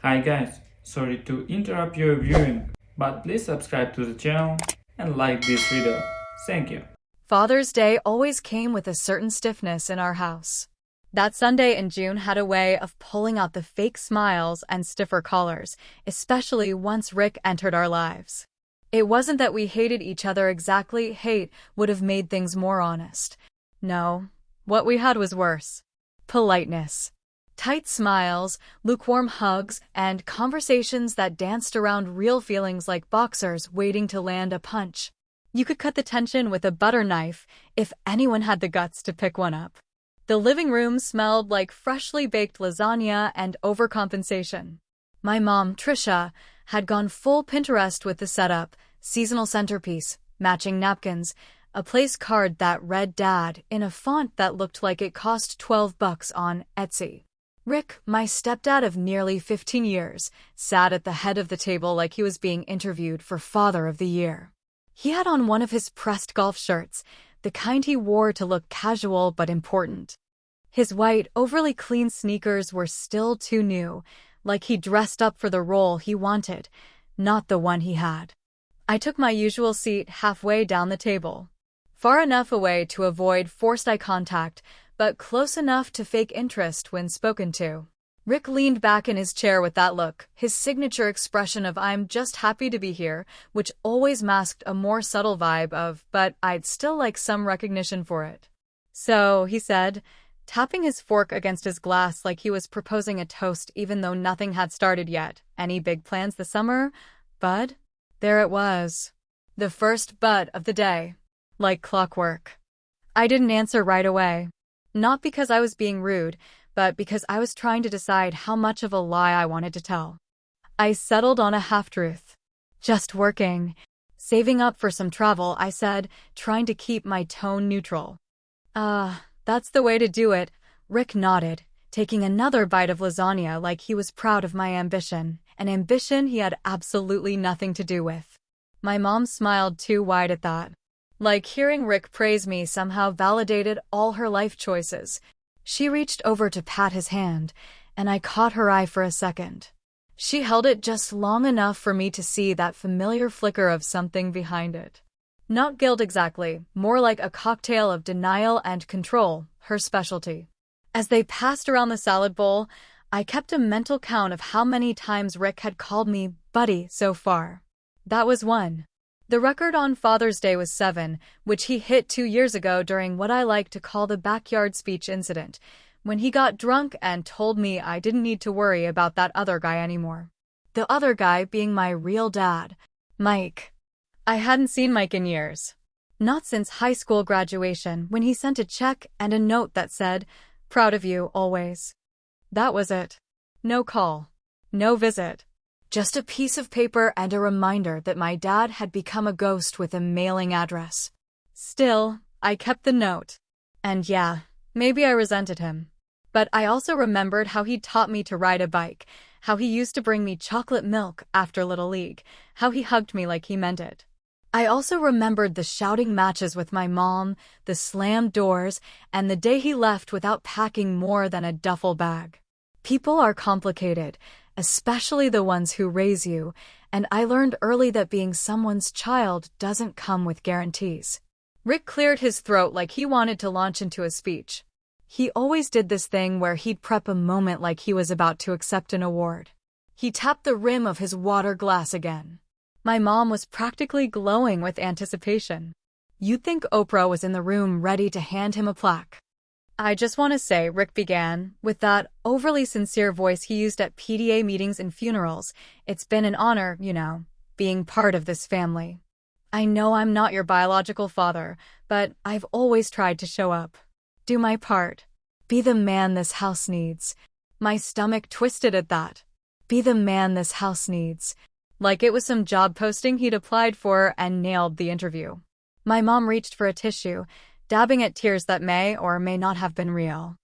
Hi guys, sorry to interrupt your viewing, but please subscribe to the channel and like this video. Thank you. Father's Day always came with a certain stiffness in our house. That Sunday in June had a way of pulling out the fake smiles and stiffer collars, especially once Rick entered our lives. It wasn't that we hated each other exactly, hate would have made things more honest. No, what we had was worse. Politeness. Tight smiles, lukewarm hugs, and conversations that danced around real feelings like boxers waiting to land a punch. You could cut the tension with a butter knife if anyone had the guts to pick one up. The living room smelled like freshly baked lasagna and overcompensation. My mom, Trisha, had gone full Pinterest with the setup, seasonal centerpiece, matching napkins, a place card that read Dad in a font that looked like it cost $12 on Etsy. Rick, my stepdad of nearly 15 years, sat at the head of the table like he was being interviewed for Father of the Year. He had on one of his pressed golf shirts, the kind he wore to look casual but important. His white, overly clean sneakers were still too new, like he dressed up for the role he wanted, not the one he had. I took my usual seat halfway down the table, far enough away to avoid forced eye contact, but close enough to fake interest when spoken to. Rick leaned back in his chair with that look, his signature expression of "I'm just happy to be here," which always masked a more subtle vibe of "but I'd still like some recognition for it." "So," he said, tapping his fork against his glass like he was proposing a toast even though nothing had started yet. "Any big plans this summer, bud?" There it was. The first "but" of the day. Like clockwork. I didn't answer right away. Not because I was being rude, but because I was trying to decide how much of a lie I wanted to tell. I settled on a half-truth. "Just working. Saving up for some travel," I said, trying to keep my tone neutral. That's the way to do it," Rick nodded, taking another bite of lasagna like he was proud of my ambition, an ambition he had absolutely nothing to do with. My mom smiled too wide at that. Like hearing Rick praise me somehow validated all her life choices. She reached over to pat his hand, and I caught her eye for a second. She held it just long enough for me to see that familiar flicker of something behind it. Not guilt exactly, more like a cocktail of denial and control, her specialty. As they passed around the salad bowl, I kept a mental count of how many times Rick had called me buddy so far. That was one. The record on Father's Day was 7, which he hit 2 years ago during what I like to call the backyard speech incident, when he got drunk and told me I didn't need to worry about that other guy anymore. The other guy being my real dad, Mike. I hadn't seen Mike in years. Not since high school graduation, when he sent a check and a note that said, "Proud of you, always." That was it. No call. No visit. Just a piece of paper and a reminder that my dad had become a ghost with a mailing address. Still, I kept the note. And yeah, maybe I resented him. But I also remembered how he taught me to ride a bike, how he used to bring me chocolate milk after Little League, how he hugged me like he meant it. I also remembered the shouting matches with my mom, the slammed doors, and the day he left without packing more than a duffel bag. People are complicated, especially the ones who raise you, and I learned early that being someone's child doesn't come with guarantees. Rick cleared his throat like he wanted to launch into a speech. He always did this thing where he'd prep a moment like he was about to accept an award. He tapped the rim of his water glass again. My mom was practically glowing with anticipation. You'd think Oprah was in the room ready to hand him a plaque. "I just want to say," Rick began, with that overly sincere voice he used at PTA meetings and funerals, "it's been an honor, being part of this family. I know I'm not your biological father, but I've always tried to show up. Do my part. Be the man this house needs." My stomach twisted at that. Be the man this house needs. Like it was some job posting he'd applied for and nailed the interview. My mom reached for a tissue, dabbing at tears that may or may not have been real.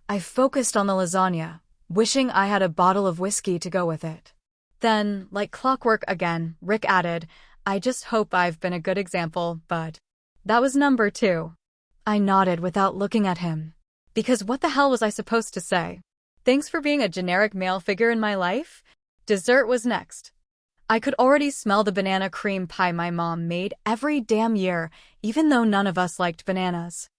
I focused on the lasagna, wishing I had a bottle of whiskey to go with it. Then, like clockwork again, Rick added, "I just hope I've been a good example, bud." That was number 2. I nodded without looking at him. Because what the hell was I supposed to say? "Thanks for being a generic male figure in my life?" Dessert was next. I could already smell the banana cream pie my mom made every damn year, even though none of us liked bananas.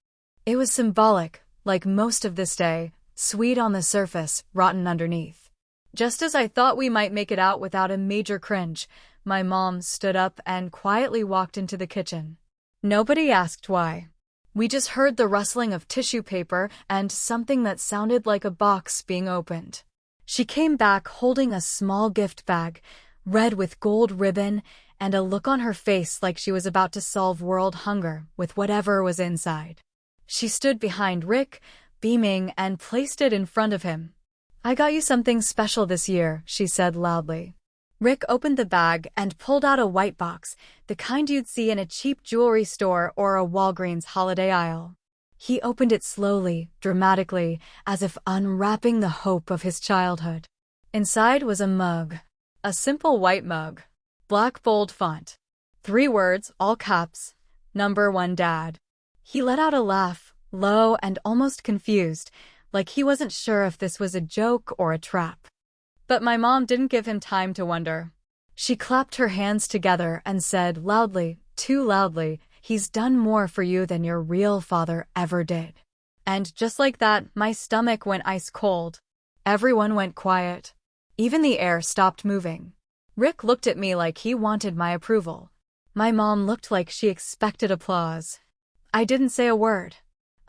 It was symbolic, like most of this day, sweet on the surface, rotten underneath. Just as I thought we might make it out without a major cringe, my mom stood up and quietly walked into the kitchen. Nobody asked why. We just heard the rustling of tissue paper and something that sounded like a box being opened. She came back holding a small gift bag, red with gold ribbon, and a look on her face like she was about to solve world hunger with whatever was inside. She stood behind Rick, beaming, and placed it in front of him. "I got you something special this year," she said loudly. Rick opened the bag and pulled out a white box, the kind you'd see in a cheap jewelry store or a Walgreens holiday aisle. He opened it slowly, dramatically, as if unwrapping the hope of his childhood. Inside was a mug. A simple white mug. Black bold font. 3 words, all caps. Number 1 Dad. He let out a laugh, low and almost confused, like he wasn't sure if this was a joke or a trap. But my mom didn't give him time to wonder. She clapped her hands together and said loudly, too loudly, "He's done more for you than your real father ever did." And just like that, my stomach went ice cold. Everyone went quiet. Even the air stopped moving. Rick looked at me like he wanted my approval. My mom looked like she expected applause. I didn't say a word.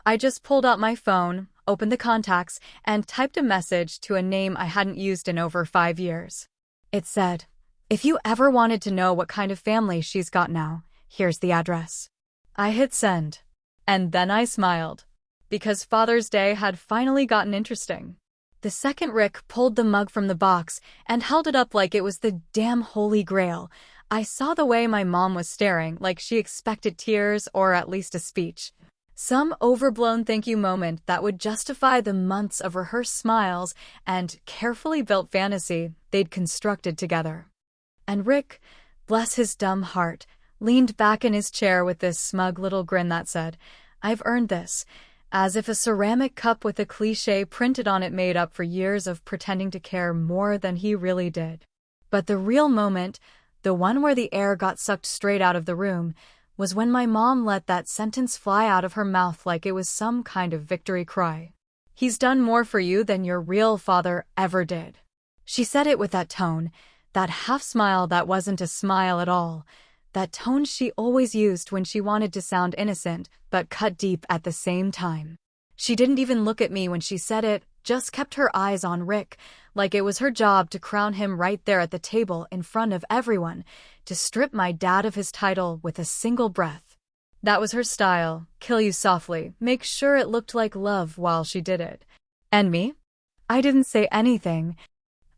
I just pulled out my phone, opened the contacts, and typed a message to a name I hadn't used in over 5 years. It said, "If you ever wanted to know what kind of family she's got now, here's the address." I hit send. And then I smiled. Because Father's Day had finally gotten interesting. The second Rick pulled the mug from the box and held it up like it was the damn holy grail, I saw the way my mom was staring, like she expected tears or at least a speech. Some overblown thank you moment that would justify the months of rehearsed smiles and carefully built fantasy they'd constructed together. And Rick, bless his dumb heart, leaned back in his chair with this smug little grin that said, "I've earned this," as if a ceramic cup with a cliché printed on it made up for years of pretending to care more than he really did. But the real moment, the one where the air got sucked straight out of the room, was when my mom let that sentence fly out of her mouth like it was some kind of victory cry. "He's done more for you than your real father ever did." She said it with that tone, that half smile that wasn't a smile at all, that tone she always used when she wanted to sound innocent but cut deep at the same time. She didn't even look at me when she said it, just kept her eyes on Rick, like it was her job to crown him right there at the table in front of everyone, to strip my dad of his title with a single breath. That was her style, kill you softly, make sure it looked like love while she did it. And me? I didn't say anything.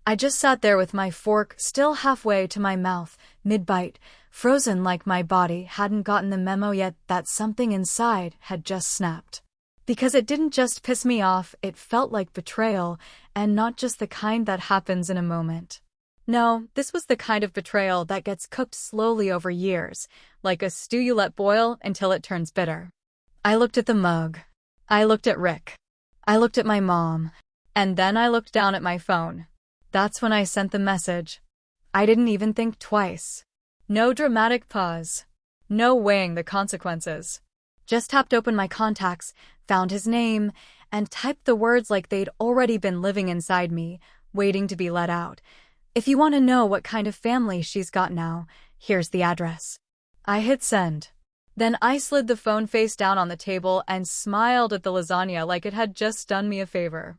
I just sat there with my fork still halfway to my mouth, mid-bite, frozen like my body hadn't gotten the memo yet that something inside had just snapped. Because it didn't just piss me off, it felt like betrayal, and not just the kind that happens in a moment. No, this was the kind of betrayal that gets cooked slowly over years, like a stew you let boil until it turns bitter. I looked at the mug. I looked at Rick. I looked at my mom. And then I looked down at my phone. That's when I sent the message. I didn't even think twice. No dramatic pause. No weighing the consequences. Just tapped open my contacts, found his name, and typed the words like they'd already been living inside me, waiting to be let out. "If you want to know what kind of family she's got now, here's the address." I hit send. Then I slid the phone face down on the table and smiled at the lasagna like it had just done me a favor.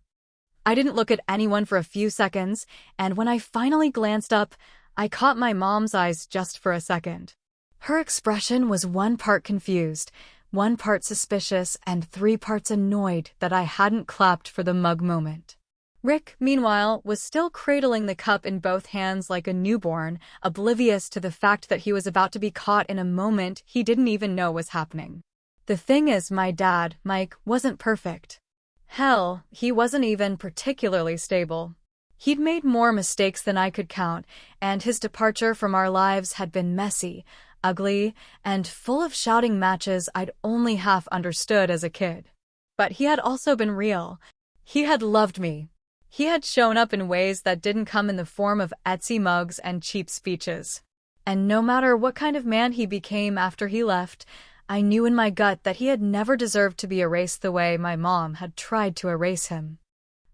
I didn't look at anyone for a few seconds, and when I finally glanced up, I caught my mom's eyes just for a second. Her expression was 1 part confused, 1 part suspicious, and 3 parts annoyed that I hadn't clapped for the mug moment. Rick, meanwhile, was still cradling the cup in both hands like a newborn, oblivious to the fact that he was about to be caught in a moment he didn't even know was happening. The thing is, my dad, Mike, wasn't perfect. Hell, he wasn't even particularly stable. He'd made more mistakes than I could count, and his departure from our lives had been messy, ugly, and full of shouting matches I'd only half understood as a kid. But he had also been real. He had loved me. He had shown up in ways that didn't come in the form of Etsy mugs and cheap speeches. And no matter what kind of man he became after he left, I knew in my gut that he had never deserved to be erased the way my mom had tried to erase him.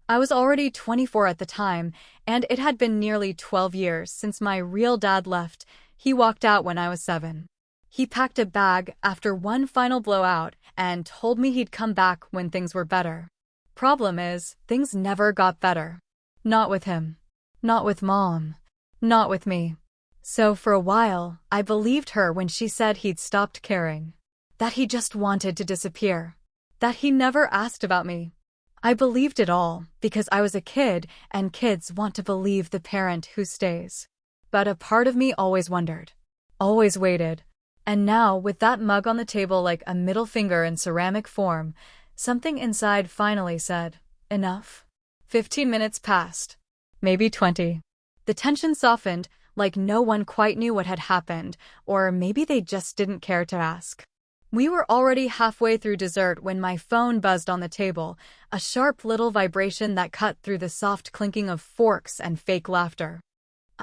I was already 24 at the time, and it had been nearly 12 years since my real dad left. He walked out when I was 7. He packed a bag after one final blowout and told me he'd come back when things were better. Problem is, things never got better. Not with him. Not with Mom. Not with me. So for a while, I believed her when she said he'd stopped caring. That he just wanted to disappear. That he never asked about me. I believed it all because I was a kid and kids want to believe the parent who stays. But a part of me always wondered. Always waited. And now, with that mug on the table like a middle finger in ceramic form, something inside finally said, enough. 15 minutes passed. Maybe 20. The tension softened, like no one quite knew what had happened, or maybe they just didn't care to ask. We were already halfway through dessert when my phone buzzed on the table, a sharp little vibration that cut through the soft clinking of forks and fake laughter.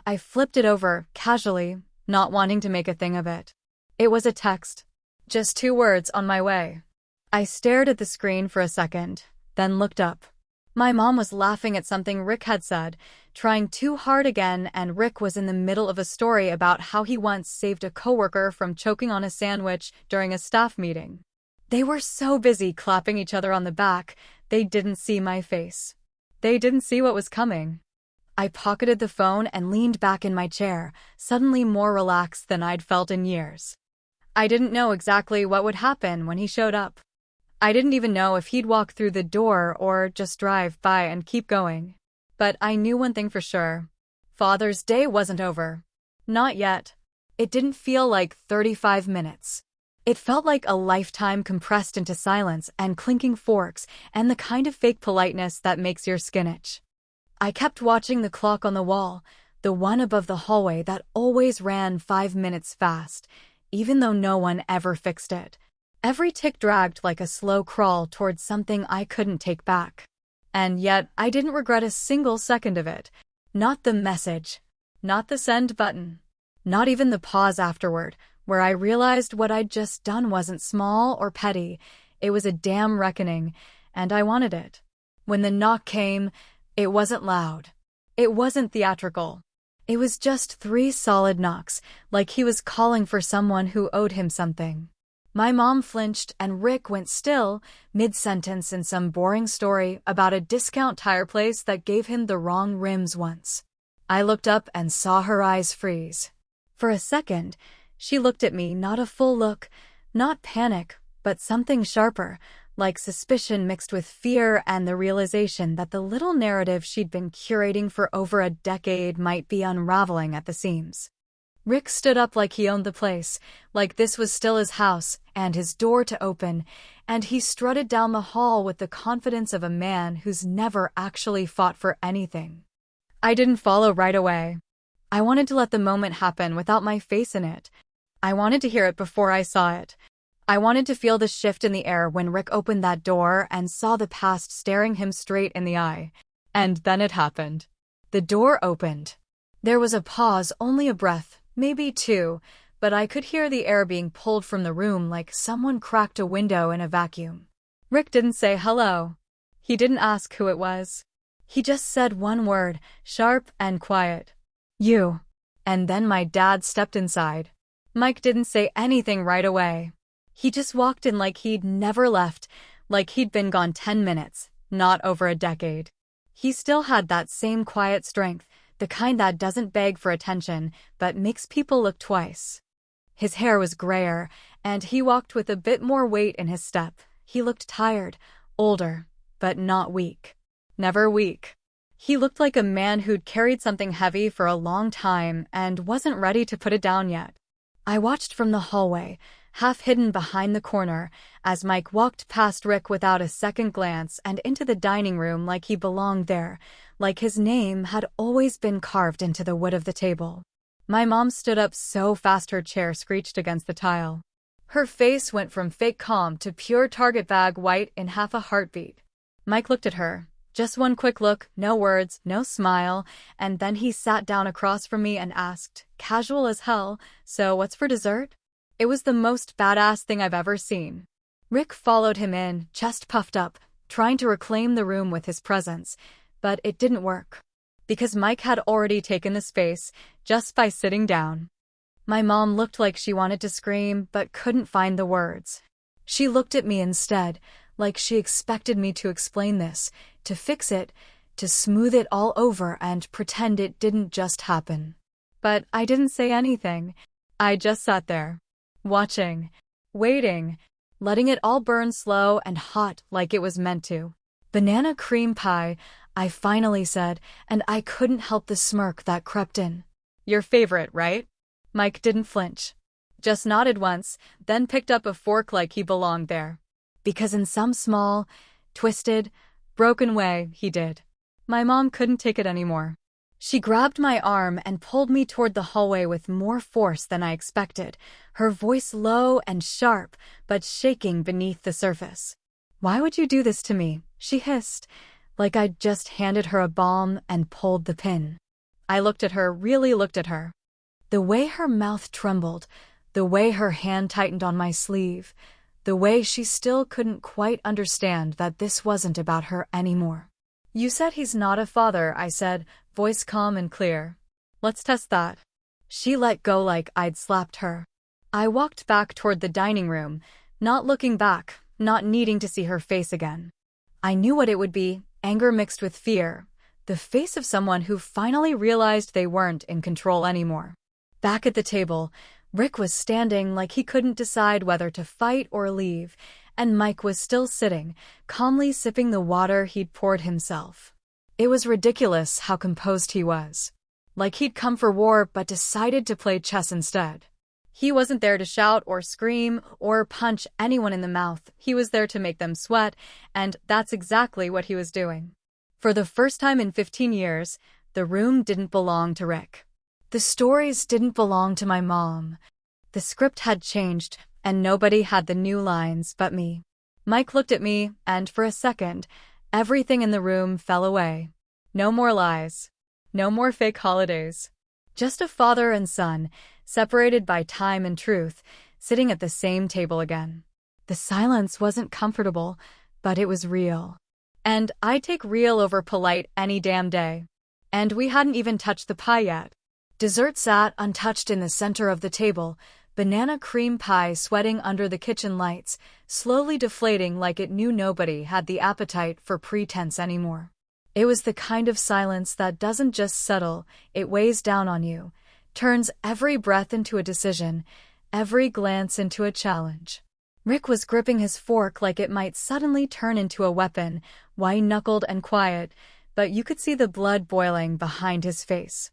I flipped it over, casually, not wanting to make a thing of it. It was a text. Just 2 words on my way. I stared at the screen for a second, then looked up. My mom was laughing at something Rick had said, trying too hard again, and Rick was in the middle of a story about how he once saved a coworker from choking on a sandwich during a staff meeting. They were so busy clapping each other on the back, they didn't see my face. They didn't see what was coming. I pocketed the phone and leaned back in my chair, suddenly more relaxed than I'd felt in years. I didn't know exactly what would happen when he showed up. I didn't even know if he'd walk through the door or just drive by and keep going. But I knew one thing for sure. Father's Day wasn't over. Not yet. It didn't feel like 35 minutes. It felt like a lifetime compressed into silence and clinking forks and the kind of fake politeness that makes your skin itch. I kept watching the clock on the wall, the one above the hallway that always ran 5 minutes fast, even though no one ever fixed it. Every tick dragged like a slow crawl towards something I couldn't take back. And yet, I didn't regret a single second of it. Not the message. Not the send button. Not even the pause afterward, where I realized what I'd just done wasn't small or petty. It was a damn reckoning, and I wanted it. When the knock came, it wasn't loud. It wasn't theatrical. It was just 3 solid knocks, like he was calling for someone who owed him something. My mom flinched and Rick went still, mid-sentence in some boring story about a discount tire place that gave him the wrong rims once. I looked up and saw her eyes freeze. For a second, she looked at me, not a full look, not panic, but something sharper, like suspicion mixed with fear and the realization that the little narrative she'd been curating for over a decade might be unraveling at the seams. Rick stood up like he owned the place, like this was still his house and his door to open, and he strutted down the hall with the confidence of a man who's never actually fought for anything. I didn't follow right away. I wanted to let the moment happen without my face in it. I wanted to hear it before I saw it. I wanted to feel the shift in the air when Rick opened that door and saw the past staring him straight in the eye. And then it happened. The door opened. There was a pause, only a breath. Maybe 2, but I could hear the air being pulled from the room like someone cracked a window in a vacuum. Rick didn't say hello. He didn't ask who it was. He just said one word, sharp and quiet. You. And then my dad stepped inside. Mike didn't say anything right away. He just walked in like he'd never left, like he'd been gone 10 minutes, not over a decade. He still had that same quiet strength, the kind that doesn't beg for attention, but makes people look twice. His hair was grayer, and he walked with a bit more weight in his step. He looked tired, older, but not weak. Never weak. He looked like a man who'd carried something heavy for a long time and wasn't ready to put it down yet. I watched from the hallway, half hidden behind the corner, as Mike walked past Rick without a second glance and into the dining room like he belonged there, like his name had always been carved into the wood of the table. My mom stood up so fast her chair screeched against the tile. Her face went from fake calm to pure target bag white in half a heartbeat. Mike looked at her, Just one quick look, no words, no smile, and then he sat down across from me and asked, casual as hell, "So what's for dessert?" It was the most badass thing I've ever seen. Rick followed him in, chest puffed up, trying to reclaim the room with his presence, but it didn't work. Because Mike had already taken the space, just by sitting down. My mom looked like she wanted to scream, but couldn't find the words. She looked at me instead, like she expected me to explain this, to fix it, to smooth it all over and pretend it didn't just happen. But I didn't say anything. I just sat there, watching, waiting, letting it all burn slow and hot like it was meant to. "Banana cream pie," I finally said, and I couldn't help the smirk that crept in. "Your favorite, right?" Mike didn't flinch. Just nodded once, then picked up a fork like he belonged there. Because in some small, twisted, broken way, he did. My mom couldn't take it anymore. She grabbed my arm and pulled me toward the hallway with more force than I expected, her voice low and sharp, but shaking beneath the surface. "Why would you do this to me?" she hissed, like I'd just handed her a bomb and pulled the pin. I looked at her, really looked at her. The way her mouth trembled, the way her hand tightened on my sleeve, the way she still couldn't quite understand that this wasn't about her anymore. "You said he's not a father," I said, voice calm and clear. "Let's test that." She let go like I'd slapped her. I walked back toward the dining room, not looking back, not needing to see her face again. I knew what it would be, anger mixed with fear, the face of someone who finally realized they weren't in control anymore. Back at the table, Rick was standing like he couldn't decide whether to fight or leave, and Mike was still sitting, calmly sipping the water he'd poured himself. It was ridiculous how composed he was. Like he'd come for war but decided to play chess instead. He wasn't there to shout or scream or punch anyone in the mouth. He was there to make them sweat, and that's exactly what he was doing. For the first time in 15 years, the room didn't belong to Rick. The stories didn't belong to my mom. The script had changed, and nobody had the new lines but me. Mike looked at me, and for a second, everything in the room fell away. No more lies. No more fake holidays. Just a father and son, separated by time and truth, sitting at the same table again. The silence wasn't comfortable, but it was real. And I'd take real over polite any damn day. And we hadn't even touched the pie yet. Dessert sat untouched in the center of the table, banana cream pie sweating under the kitchen lights, slowly deflating like it knew nobody had the appetite for pretense anymore. It was the kind of silence that doesn't just settle, it weighs down on you, turns every breath into a decision, every glance into a challenge. Rick was gripping his fork like it might suddenly turn into a weapon, white-knuckled and quiet, but you could see the blood boiling behind his face.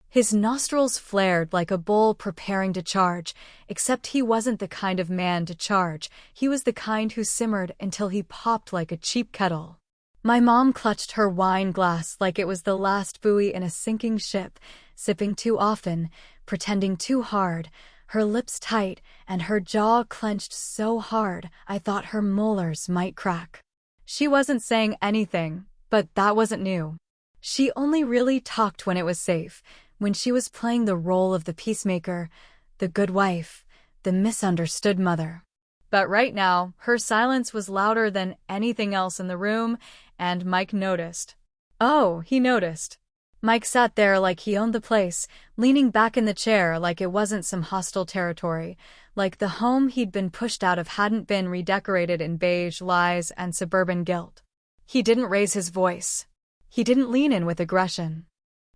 His nostrils flared like a bull preparing to charge, except he wasn't the kind of man to charge. He was the kind who simmered until he popped like a cheap kettle. My mom clutched her wine glass like it was the last buoy in a sinking ship, sipping too often, pretending too hard, her lips tight and her jaw clenched so hard I thought her molars might crack. She wasn't saying anything, but that wasn't new. She only really talked when it was safe, when she was playing the role of the peacemaker, the good wife, the misunderstood mother. But right now, her silence was louder than anything else in the room, and Mike noticed. Oh, he noticed. Mike sat there like he owned the place, leaning back in the chair like it wasn't some hostile territory, like the home he'd been pushed out of hadn't been redecorated in beige lies and suburban guilt. He didn't raise his voice. He didn't lean in with aggression.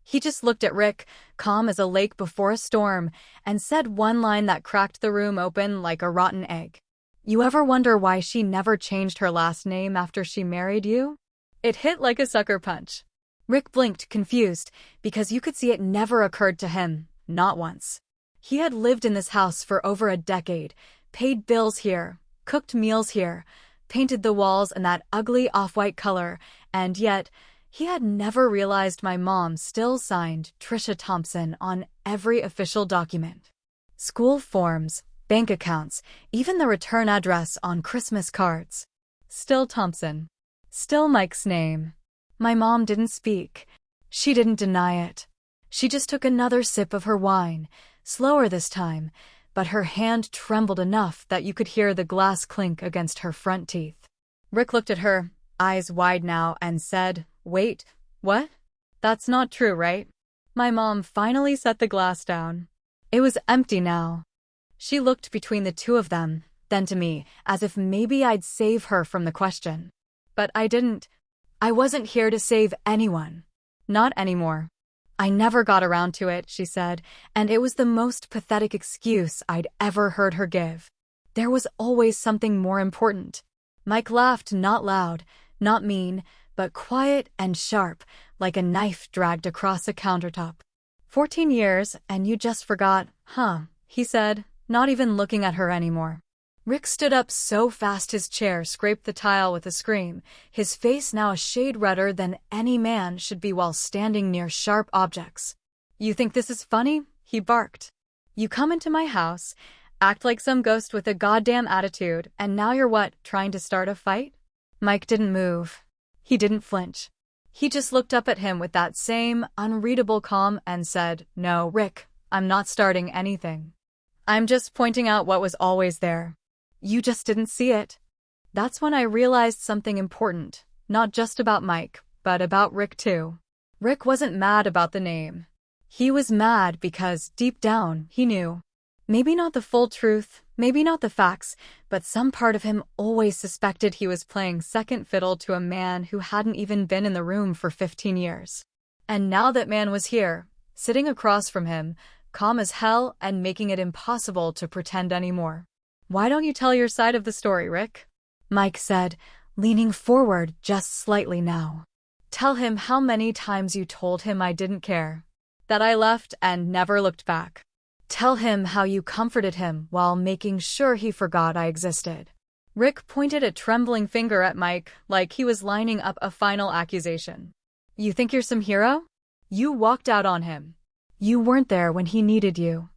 He just looked at Rick, calm as a lake before a storm, and said one line that cracked the room open like a rotten egg. "You ever wonder why she never changed her last name after she married you?" It hit like a sucker punch. Rick blinked, confused, because you could see it never occurred to him, not once. He had lived in this house for over a decade, paid bills here, cooked meals here, painted the walls in that ugly off-white color, and yet he had never realized my mom still signed Trisha Thompson on every official document. School forms, bank accounts, even the return address on Christmas cards. Still Thompson. Still Mike's name. My mom didn't speak. She didn't deny it. She just took another sip of her wine, slower this time, but her hand trembled enough that you could hear the glass clink against her front teeth. Rick looked at her, eyes wide now, and said, "Wait, what? That's not true, right?" My mom finally set the glass down. It was empty now. She looked between the two of them, then to me, as if maybe I'd save her from the question. But I didn't. I wasn't here to save anyone. Not anymore. "I never got around to it," she said, and it was the most pathetic excuse I'd ever heard her give. There was always something more important. Mike laughed, not loud, not mean, but quiet and sharp, like a knife dragged across a countertop. 14 years, and you just forgot, huh? He said, not even looking at her anymore. Rick stood up so fast his chair scraped the tile with a scream, his face now a shade redder than any man should be while standing near sharp objects. "You think this is funny?" he barked. "You come into my house, act like some ghost with a goddamn attitude, and now you're what, trying to start a fight?" Mike didn't move. He didn't flinch. He just looked up at him with that same unreadable calm and said, "No, Rick, I'm not starting anything. I'm just pointing out what was always there. You just didn't see it." That's when I realized something important, not just about Mike, but about Rick too. Rick wasn't mad about the name. He was mad because, deep down, he knew. Maybe not the full truth, maybe not the facts, but some part of him always suspected he was playing second fiddle to a man who hadn't even been in the room for 15 years. And now that man was here, sitting across from him, calm as hell and making it impossible to pretend anymore. "Why don't you tell your side of the story, Rick?" Mike said, leaning forward just slightly now. "Tell him how many times you told him I didn't care, that I left and never looked back. Tell him how you comforted him while making sure he forgot I existed." Rick pointed a trembling finger at Mike like he was lining up a final accusation. "You think you're some hero? You walked out on him. You weren't there when he needed you.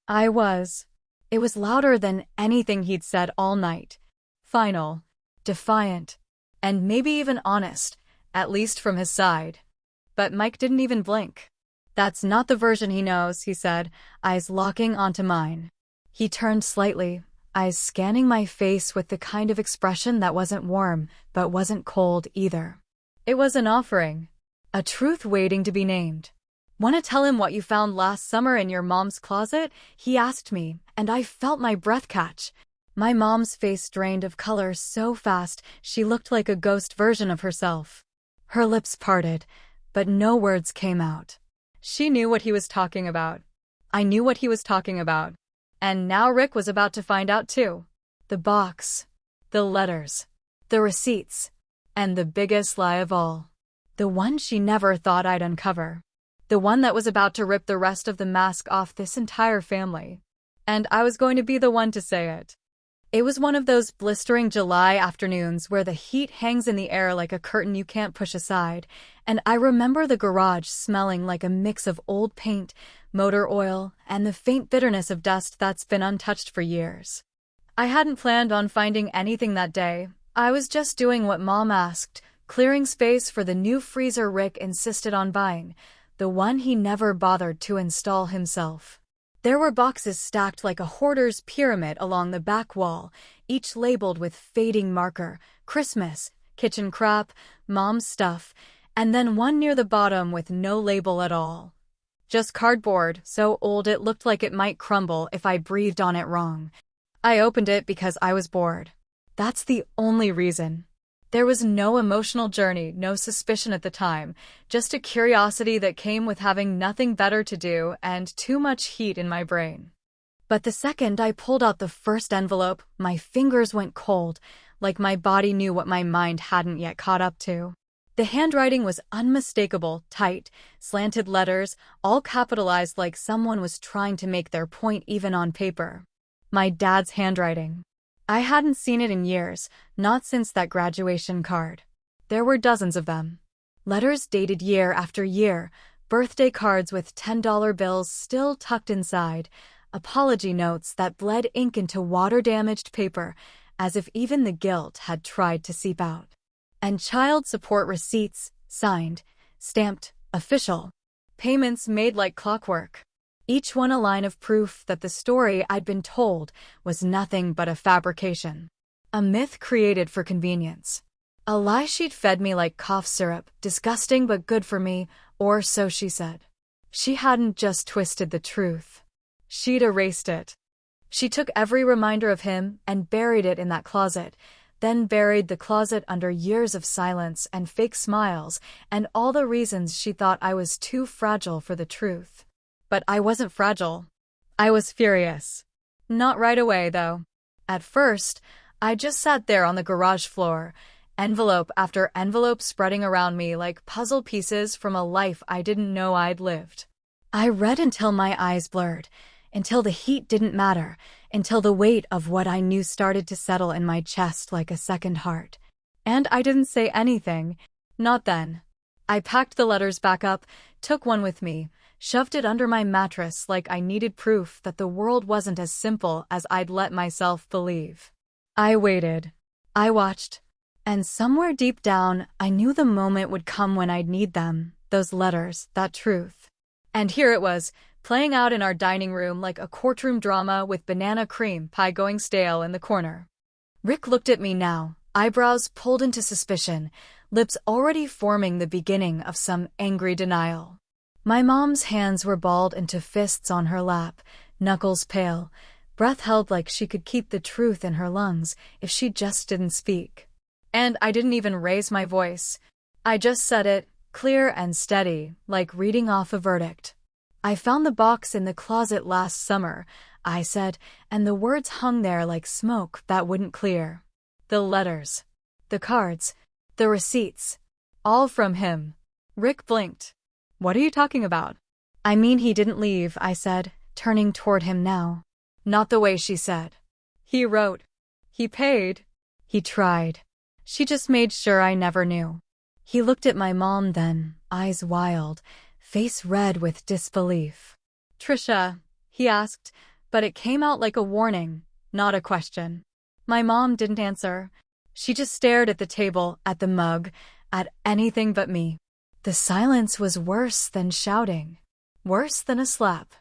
I was." It was louder than anything he'd said all night. Final, defiant, and maybe even honest, at least from his side. But Mike didn't even blink. "That's not the version he knows," he said, eyes locking onto mine. He turned slightly, eyes scanning my face with the kind of expression that wasn't warm, but wasn't cold either. It was an offering. A truth waiting to be named. "Want to tell him what you found last summer in your mom's closet?" he asked me, and I felt my breath catch. My mom's face drained of color so fast she looked like a ghost version of herself. Her lips parted, but no words came out. She knew what he was talking about. I knew what he was talking about. And now Rick was about to find out too. The box, the letters, the receipts, and the biggest lie of all. The one she never thought I'd uncover. The one that was about to rip the rest of the mask off this entire family. And I was going to be the one to say it. It was one of those blistering July afternoons where the heat hangs in the air like a curtain you can't push aside, and I remember the garage smelling like a mix of old paint, motor oil, and the faint bitterness of dust that's been untouched for years. I hadn't planned on finding anything that day. I was just doing what Mom asked, clearing space for the new freezer Rick insisted on buying, the one he never bothered to install himself. There were boxes stacked like a hoarder's pyramid along the back wall, each labeled with fading marker, Christmas, kitchen crap, Mom's stuff, and then one near the bottom with no label at all. Just cardboard, so old it looked like it might crumble if I breathed on it wrong. I opened it because I was bored. That's the only reason. There was no emotional journey, no suspicion at the time, just a curiosity that came with having nothing better to do and too much heat in my brain. But the second I pulled out the first envelope, my fingers went cold, like my body knew what my mind hadn't yet caught up to. The handwriting was unmistakable, tight, slanted letters, all capitalized like someone was trying to make their point even on paper. My dad's handwriting. I hadn't seen it in years, not since that graduation card. There were dozens of them. Letters dated year after year, birthday cards with $10 bills still tucked inside, apology notes that bled ink into water-damaged paper, as if even the guilt had tried to seep out. And child support receipts, Signed, stamped, official. Payments made like clockwork. Each one a line of proof that the story I'd been told was nothing but a fabrication. A myth created for convenience. A lie she'd fed me like cough syrup, disgusting but good for me, or so she said. She hadn't just twisted the truth. She'd erased it. She took every reminder of him and buried it in that closet, then buried the closet under years of silence and fake smiles and all the reasons she thought I was too fragile for the truth. But I wasn't fragile. I was furious. Not right away, though. At first, I just sat there on the garage floor, envelope after envelope spreading around me like puzzle pieces from a life I didn't know I'd lived. I read until my eyes blurred, until the heat didn't matter, until the weight of what I knew started to settle in my chest like a second heart. And I didn't say anything. Not then. I packed the letters back up, took one with me, shoved it under my mattress like I needed proof that the world wasn't as simple as I'd let myself believe. I waited. I watched. And somewhere deep down, I knew the moment would come when I'd need them, those letters, that truth. And here it was, playing out in our dining room like a courtroom drama with banana cream pie going stale in the corner. Rick looked at me now, eyebrows pulled into suspicion, lips already forming the beginning of some angry denial. My mom's hands were balled into fists on her lap, knuckles pale, breath held like she could keep the truth in her lungs if she just didn't speak. And I didn't even raise my voice. I just said it, clear and steady, like reading off a verdict. I found the box in the closet last summer, I said, and the words hung there like smoke that wouldn't clear. The letters, the cards, the receipts, all from him. Rick blinked. What are you talking about? I mean, he didn't leave, I said, turning toward him now. Not the way she said. He wrote. He paid. He tried. She just made sure I never knew. He looked at my mom then, eyes wild, face red with disbelief. Trisha, he asked, but it came out like a warning, not a question. My mom didn't answer. She just stared at the table, at the mug, at anything but me. The silence was worse than shouting, worse than a slap.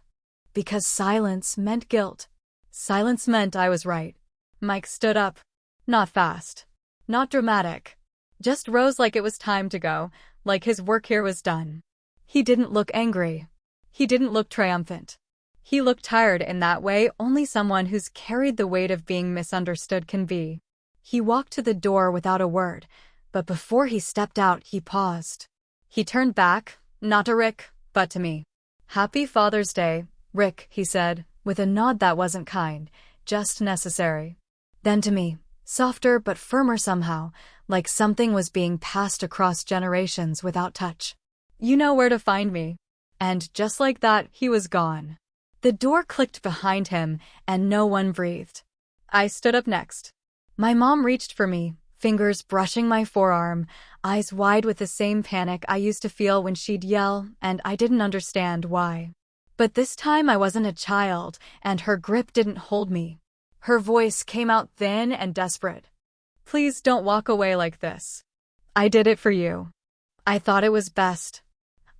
Because silence meant guilt. Silence meant I was right. Mike stood up. Not fast. Not dramatic. Just rose like it was time to go, like his work here was done. He didn't look angry. He didn't look triumphant. He looked tired in that way only someone who's carried the weight of being misunderstood can be. He walked to the door without a word, but before he stepped out, he paused. He turned back, not to Rick, but to me. Happy Father's Day, Rick, he said, with a nod that wasn't kind, just necessary. Then to me, softer but firmer somehow, like something was being passed across generations without touch. You know where to find me. And just like that, he was gone. The door clicked behind him, and no one breathed. I stood up next. My mom reached for me, fingers brushing my forearm, eyes wide with the same panic I used to feel when she'd yell, and I didn't understand why. But this time I wasn't a child, and her grip didn't hold me. Her voice came out thin and desperate. Please don't walk away like this. I did it for you. I thought it was best.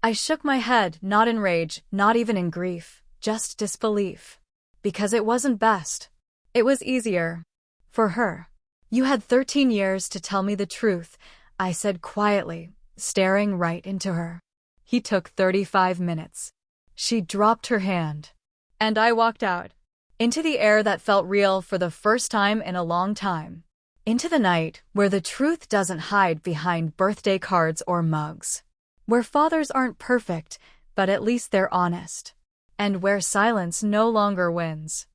I shook my head, not in rage, not even in grief, just disbelief. Because it wasn't best. It was easier. For her. You had 13 years to tell me the truth, I said quietly, staring right into her. He took 35 minutes. She dropped her hand. And I walked out. Into the air that felt real for the first time in a long time. Into the night where the truth doesn't hide behind birthday cards or mugs. Where fathers aren't perfect, but at least they're honest. And where silence no longer wins.